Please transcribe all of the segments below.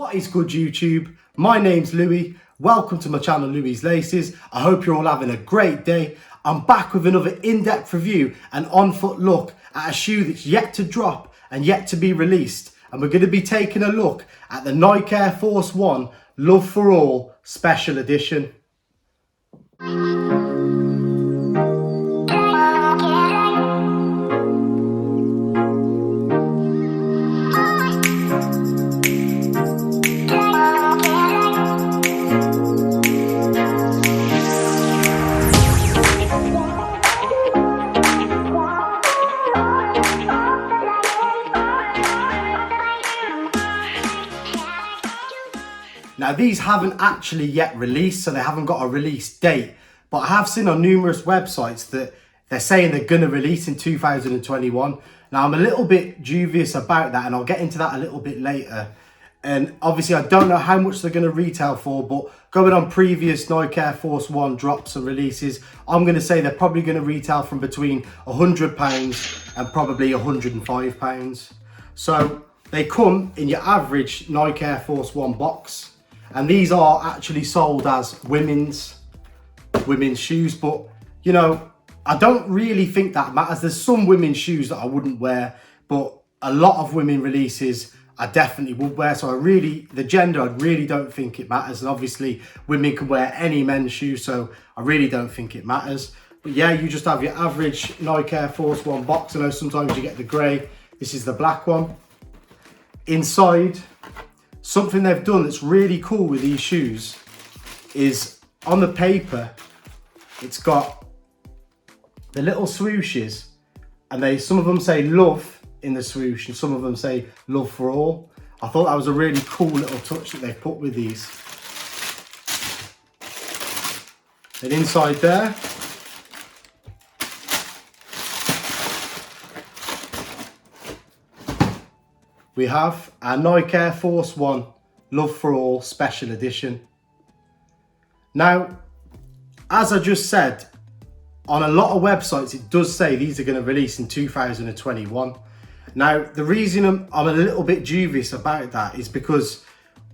What is good, YouTube? My name's Louis. Welcome to my channel, Louis's Laces. I hope you're all having a great day. I'm back with another in-depth review and on-foot look at a shoe that's yet to drop and yet to be released. And we're going to be taking a look at the Nike Air Force 1 Love for All Special Edition. Now these haven't actually yet released, so they haven't got a release date, but I have seen on numerous websites that they're saying they're going to release in 2021. Now I'm a little bit dubious about that, and I'll get into that a little bit later. And obviously I don't know how much they're going to retail for, but going on previous Nike Air Force 1 drops and releases, I'm going to say they're probably going to retail from between £100 and probably £105. So they come in your average Nike Air Force 1 box. And these are actually sold as women's shoes, but you know, I don't really think that matters. There's some women's shoes that I wouldn't wear, but a lot of women releases I definitely would wear. So the gender, I really don't think it matters. And obviously women can wear any men's shoes, so I really don't think it matters. But yeah, you just have your average Nike Air Force 1 box. I know sometimes you get the grey. This is the black one. Inside, something they've done that's really cool with these shoes is on the paper, it's got the little swooshes, and some of them say love in the swoosh and some of them say love for all. I thought that was a really cool little touch that they've put with these. And inside there, we have our Nike Air Force 1 Love for All Special Edition. Now, as I just said, on a lot of websites, it does say these are going to release in 2021. Now, the reason I'm a little bit dubious about that is because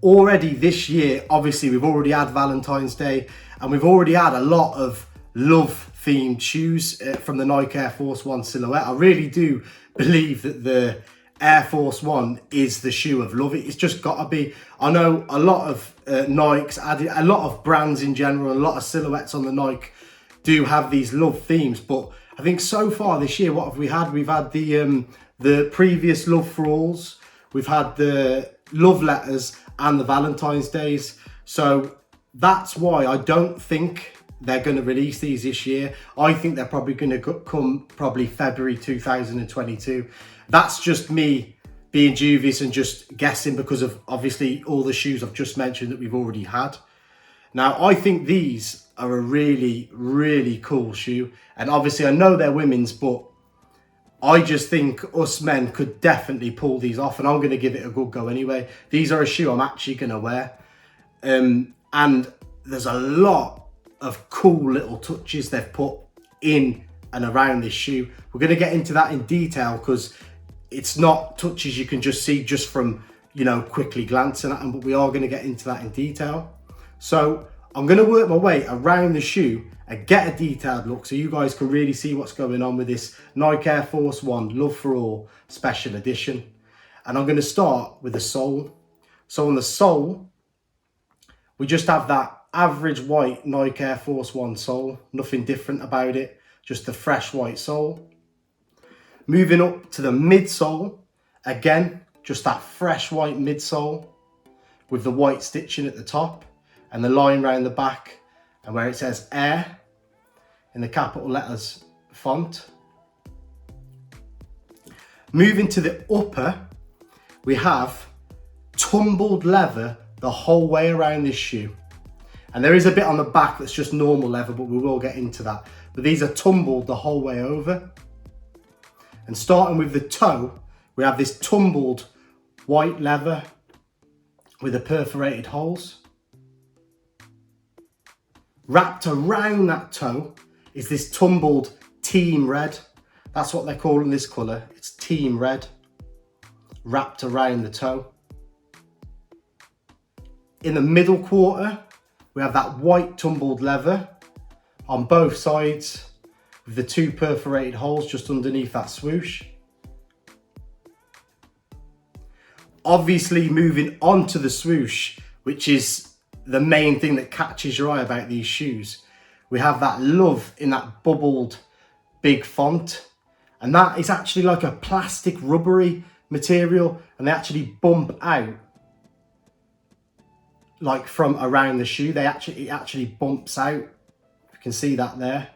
already this year, obviously, we've already had Valentine's Day and we've already had a lot of love-themed shoes from the Nike Air Force 1 silhouette. I really do believe that the Air Force 1 is the shoe of love. It's just got to be. I know a lot of Nikes, a lot of brands in general, a lot of silhouettes on the Nike do have these love themes, but I think so far this year, what have we had? We've had the previous Love for Alls, we've had the love letters and the Valentine's Days. So that's why I don't think they're going to release these this year. I think they're probably going to come probably February 2022. That's just me being dubious and just guessing because of obviously all the shoes I've just mentioned that we've already had. Now, I think these are a really, really cool shoe. And obviously I know they're women's, but I just think us men could definitely pull these off, and I'm going to give it a good go anyway. These are a shoe I'm actually going to wear. And there's a lot of cool little touches they've put in and around this shoe. We're going to get into that in detail because it's not touches you can just see just from, you know, quickly glancing at them, but we are going to get into that in detail. So I'm going to work my way around the shoe and get a detailed look so you guys can really see what's going on with this Nike Air Force 1 Love for All Special Edition. And I'm going to start with the sole. So on the sole, we just have that average white Nike Air Force 1 sole, nothing different about it, just the fresh white sole. Moving up to the midsole, again, just that fresh white midsole with the white stitching at the top and the line around the back and where it says Air in the capital letters font. Moving to the upper, we have tumbled leather the whole way around this shoe. And there is a bit on the back that's just normal leather, but we will get into that. But these are tumbled the whole way over. And starting with the toe, we have this tumbled white leather with the perforated holes. Wrapped around that toe is this tumbled team red. That's what they're calling this colour. It's team red, wrapped around the toe. in the middle quarter, we have that white tumbled leather on both sides with the 2 perforated holes just underneath that swoosh. Obviously moving on to the swoosh, which is the main thing that catches your eye about these shoes. We have that love in that bubbled big font, and that is actually like a plastic rubbery material, and they actually bump out like from around the shoe. It actually bumps out. You can see that there.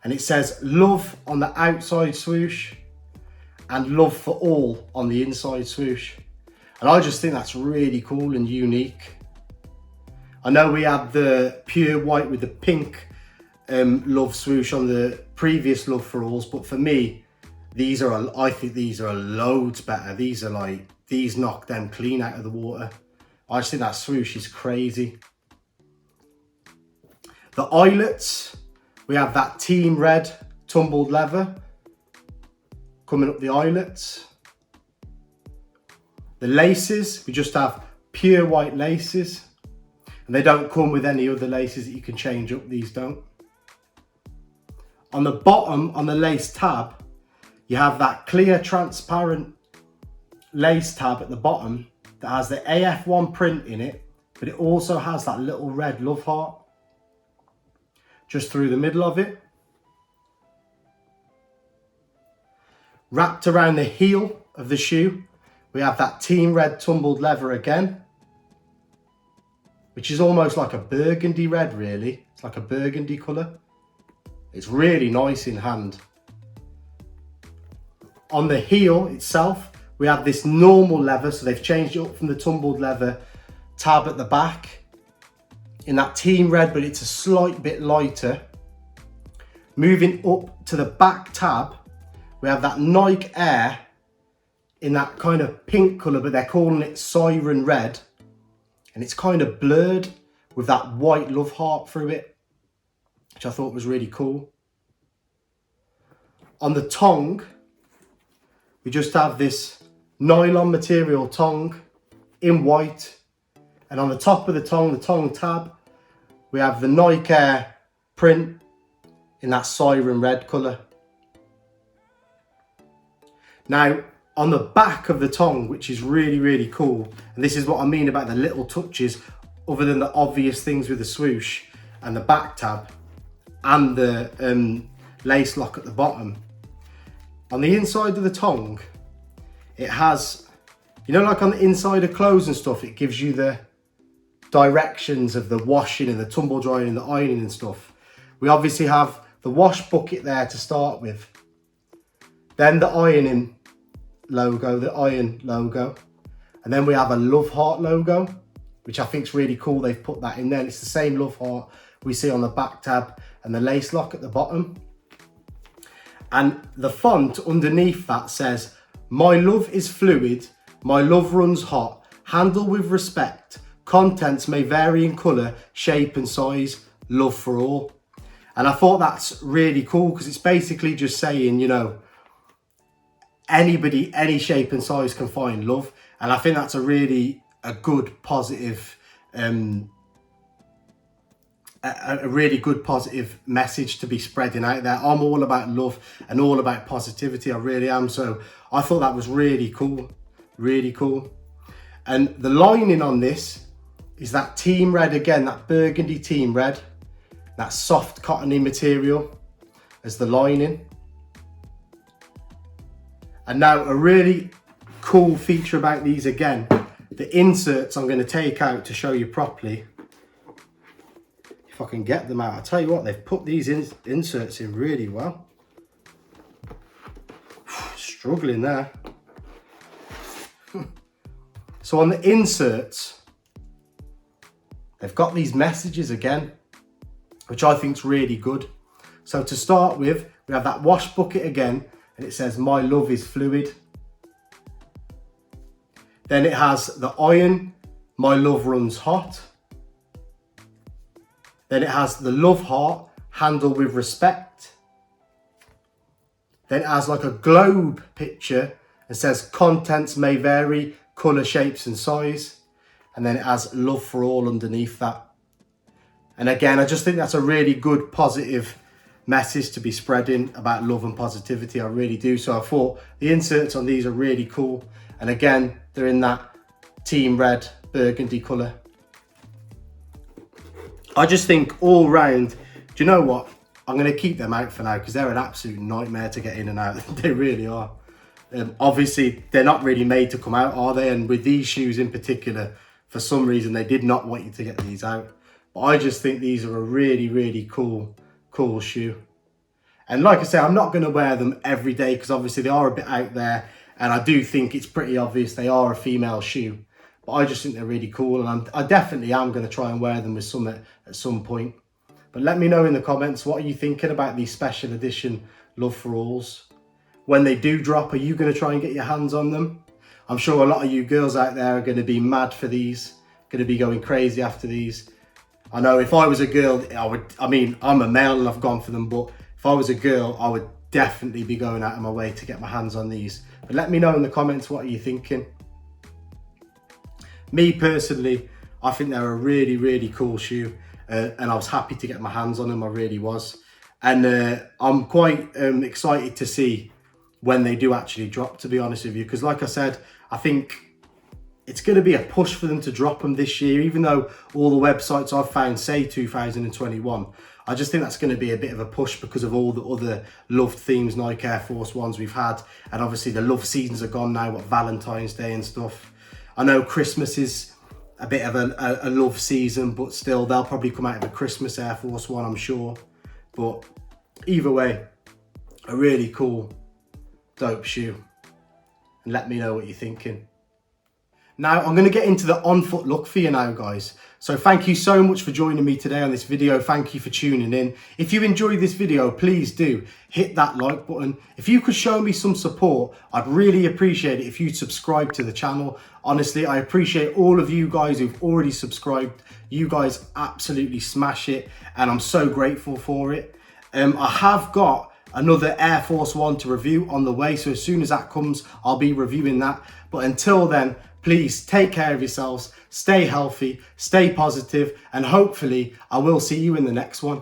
And it says love on the outside swoosh and love for all on the inside swoosh. And I just think that's really cool and unique. I know we had the pure white with the pink love swoosh on the previous Love for Alls, but for me, I think these are loads better. These knock them clean out of the water. I just think that swoosh is crazy. The eyelets, we have that team red tumbled leather coming up the eyelets. The laces, we just have pure white laces, and they don't come with any other laces that you can change up. These don't. On the bottom, on the lace tab, you have that clear transparent lace tab at the bottom that has the AF1 print in it, but it also has that little red love heart just through the middle of it. Wrapped around the heel of the shoe, we have that team red tumbled leather again, which is almost like a burgundy red, really. It's like a burgundy colour. It's really nice in hand. On the heel itself, we have this normal leather, so they've changed it up from the tumbled leather tab at the back in that team red, but it's a slight bit lighter. Moving up to the back tab, we have that Nike Air in that kind of pink colour, but they're calling it Siren Red. And it's kind of blurred with that white love heart through it, which I thought was really cool. On the tongue, we just have this nylon material tongue in white. And on the top of the tongue tab, we have the Nike Air print in that Siren Red colour. Now, on the back of the tongue, which is really, really cool, and this is what I mean about the little touches, other than the obvious things with the swoosh and the back tab and the lace lock at the bottom. On the inside of the tongue, it has, you know, like on the inside of clothes and stuff, it gives you the directions of the washing and the tumble drying and the ironing and stuff. We obviously have the wash bucket there to start with, then the ironing logo, the iron logo, and then we have a love heart logo, which I think is really cool. They've put that in there. It's the same love heart we see on the back tab and the lace lock at the bottom. And the font underneath that says, "My love is fluid, my love runs hot, handle with respect, contents may vary in colour, shape and size, love for all." And I thought that's really cool, because it's basically just saying, you know, anybody, any shape and size can find love. And I think that's a good positive, a really good positive message to be spreading out there. I'm all about love and all about positivity. I really am. So I thought that was really cool, really cool. And the lining on this is that team red again, that burgundy team red, that soft cottony material as the lining. And now a really cool feature about these again, the inserts I'm going to take out to show you properly. If I can get them out. I'll tell you what, they've put these inserts in really well. Struggling there. So on the inserts, they've got these messages again, which I think is really good. So to start with, we have that wash bucket again, and it says, "My love is fluid." Then it has the iron, "My love runs hot." Then it has the love heart, "Handle with respect." Then it has like a globe picture and says, "Contents may vary, colour, shapes and size." and then it has love for all underneath that. And again, I just think that's a really good positive message to be spreading about love and positivity. I really do. So I thought the inserts on these are really cool. And again, they're in that team red burgundy colour. I just think all round, do you know what? I'm going to keep them out for now because they're an absolute nightmare to get in and out. They really are. Obviously, they're not really made to come out, are they? And with these shoes in particular, for some reason, they did not want you to get these out. But I just think these are a really, really cool shoe. And like I say, I'm not going to wear them every day because obviously they are a bit out there. And I do think it's pretty obvious they are a female shoe. But I just think they're really cool. And I definitely am going to try and wear them with Summit at some point. But let me know in the comments, what are you thinking about these special edition Love for Alls? When they do drop, are you going to try and get your hands on them? I'm sure a lot of you girls out there are going to be mad for these, going to be going crazy after these. I know if I was a girl, I'm a male and I've gone for them, but if I was a girl, I would definitely be going out of my way to get my hands on these. But let me know in the comments, what are you thinking? Me personally, I think they're a really, really cool shoe. And I was happy to get my hands on them, I really was. And I'm quite excited to see when they do actually drop, to be honest with you. Because like I said, I think it's going to be a push for them to drop them this year, even though all the websites I've found say 2021. I just think that's going to be a bit of a push because of all the other loved themes, Nike Air Force Ones we've had. And obviously the love seasons are gone now, what Valentine's Day and stuff. I know Christmas is a bit of a love season, but still they'll probably come out of a Christmas Air Force One, I'm sure. But either way, a really cool, dope shoe. And let me know what you're thinking. Now I'm going to get into the on-foot look for you now, guys. So thank you so much for joining me today on this video. Thank you for tuning in. If you enjoyed this video, please do hit that like button. If you could show me some support, I'd really appreciate it if you'd subscribe to the channel. Honestly, I appreciate all of you guys who've already subscribed. You guys absolutely smash it, and I'm so grateful for it. I have got another Air Force One to review on the way, so as soon as that comes, I'll be reviewing that. But until then, please take care of yourselves, stay healthy, stay positive, and hopefully I will see you in the next one.